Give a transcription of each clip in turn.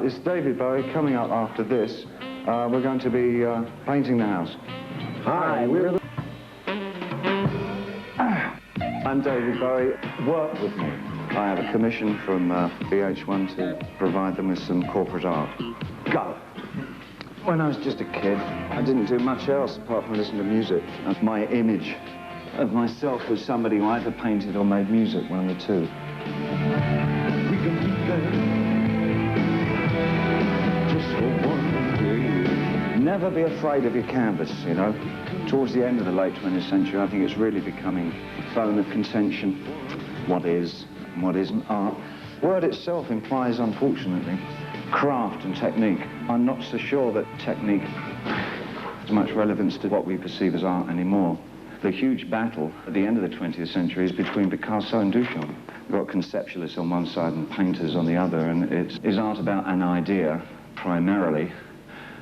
it's David Bowie. Coming up after this, we're going to be painting the house. Hi, we're... I'm David Bowie. Work with me. I have a commission from VH1 to provide them with some corporate art. Go! When I was just a kid, I didn't do much else apart from listen to music. And my image of myself was somebody who either painted or made music, one of the two. We can be there just for one day. Never be afraid of your canvas, you know. Towards the end of the late 20th century, I think it's really becoming a bone of contention. What is and what isn't art. Word itself implies, unfortunately, craft and technique. I'm not so sure that technique has much relevance to what we perceive as art anymore. The huge battle at the end of the 20th century is between Picasso and Duchamp. We've got conceptualists on one side and painters on the other, and is art about an idea, primarily,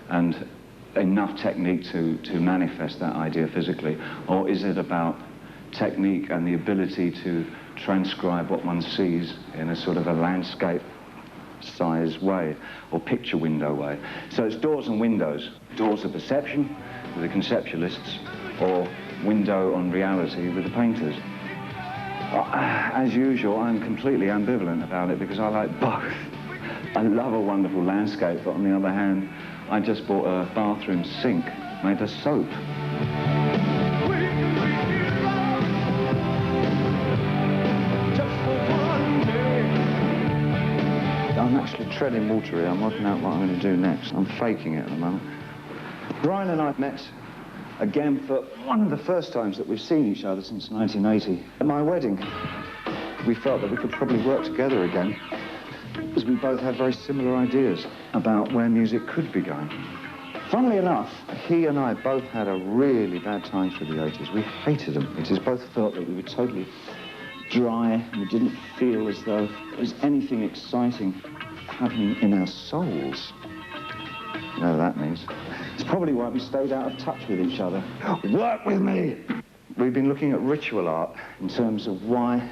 and enough technique to manifest that idea physically, or is it about technique and the ability to transcribe what one sees in a sort of a landscape size way, or picture window way? So it's doors and windows. Doors of perception with the conceptualists, or window on reality with the painters. As usual, I'm completely ambivalent about it because I like both. I love a wonderful landscape, but on the other hand, I just bought a bathroom sink made of soap. I'm actually treading water here. I'm working out what I'm going to do next. I'm faking it at the moment. Brian and I met again for one of the first times that we've seen each other since 1980. At my wedding, we felt that we could probably work together again because we both had very similar ideas about where music could be going. Funnily enough, he and I both had a really bad time through the 80s. We hated them. We just both felt that we were totally dry, and we didn't feel as though there was anything exciting happening in our souls. You know what that means. It's probably why we stayed out of touch with each other. Work with me! We've been looking at ritual art in terms of why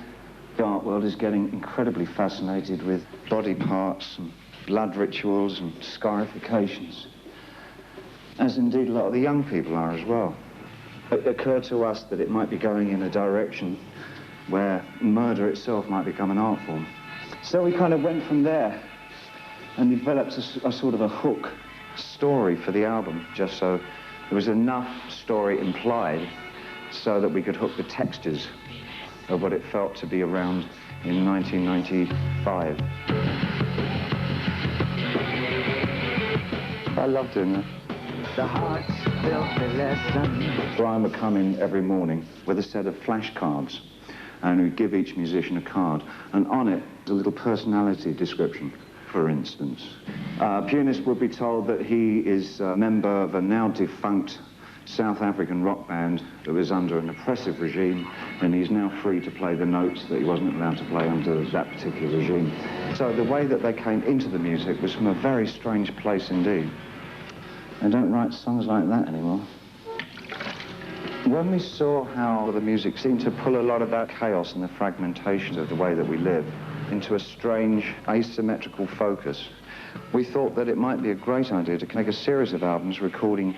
the art world is getting incredibly fascinated with body parts and blood rituals and scarifications, as indeed a lot of the young people are as well. It occurred to us that it might be going in a direction where murder itself might become an art form. So we kind of went from there and developed a sort of a hook story for the album, just so there was enough story implied so that we could hook the textures of what it felt to be around in 1995. I love doing that. The heart's built the lesson. Brian would come in every morning with a set of flashcards, and we'd give each musician a card, and on it, a little personality description. For instance, a pianist would be told that he is a member of a now defunct South African rock band that was under an oppressive regime, and he's now free to play the notes that he wasn't allowed to play under that particular regime. So the way that they came into the music was from a very strange place indeed. They don't write songs like that anymore. When we saw how the music seemed to pull a lot of that chaos and the fragmentation of the way that we live into a strange asymmetrical focus, we thought that it might be a great idea to make a series of albums recording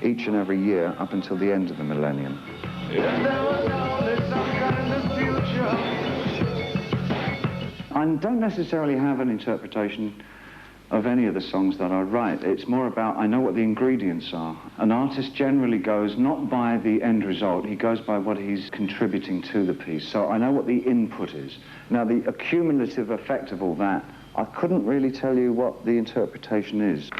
each and every year up until the end of the millennium. I don't necessarily have an interpretation of any of the songs that I write. It's more about, I know what the ingredients are. An artist generally goes not by the end result, he goes by what he's contributing to the piece. So I know what the input is. Now, the accumulative effect of all that, I couldn't really tell you what the interpretation is.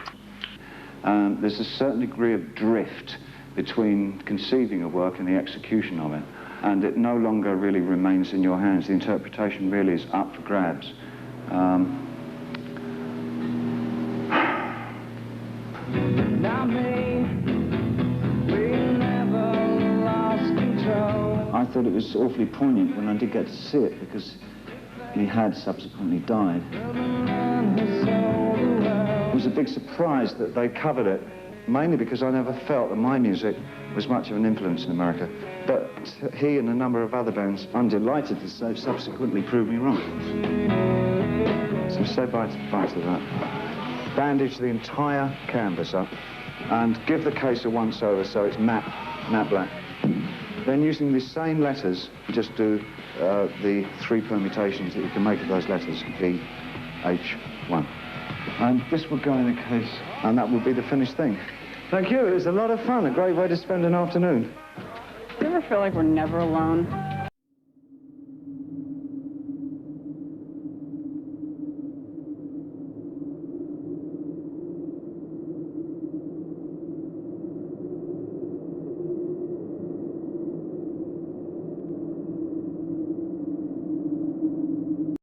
There's a certain degree of drift between conceiving a work and the execution of it, and it no longer really remains in your hands. The interpretation really is up for grabs. I thought it was awfully poignant when I did get to see it, because he had subsequently died. It was a big surprise that they covered it, mainly because I never felt that my music was much of an influence in America. But he and a number of other bands, I'm delighted to say, subsequently proved me wrong. So say bye to that. bandage the entire canvas up, and give the case a once-over so it's matte black. Then using the same letters, just do the 3 permutations that you can make of those letters, B, H, 1. And this will go in the case, and that will be the finished thing. Thank you, it was a lot of fun, a great way to spend an afternoon. Do you ever feel like we're never alone?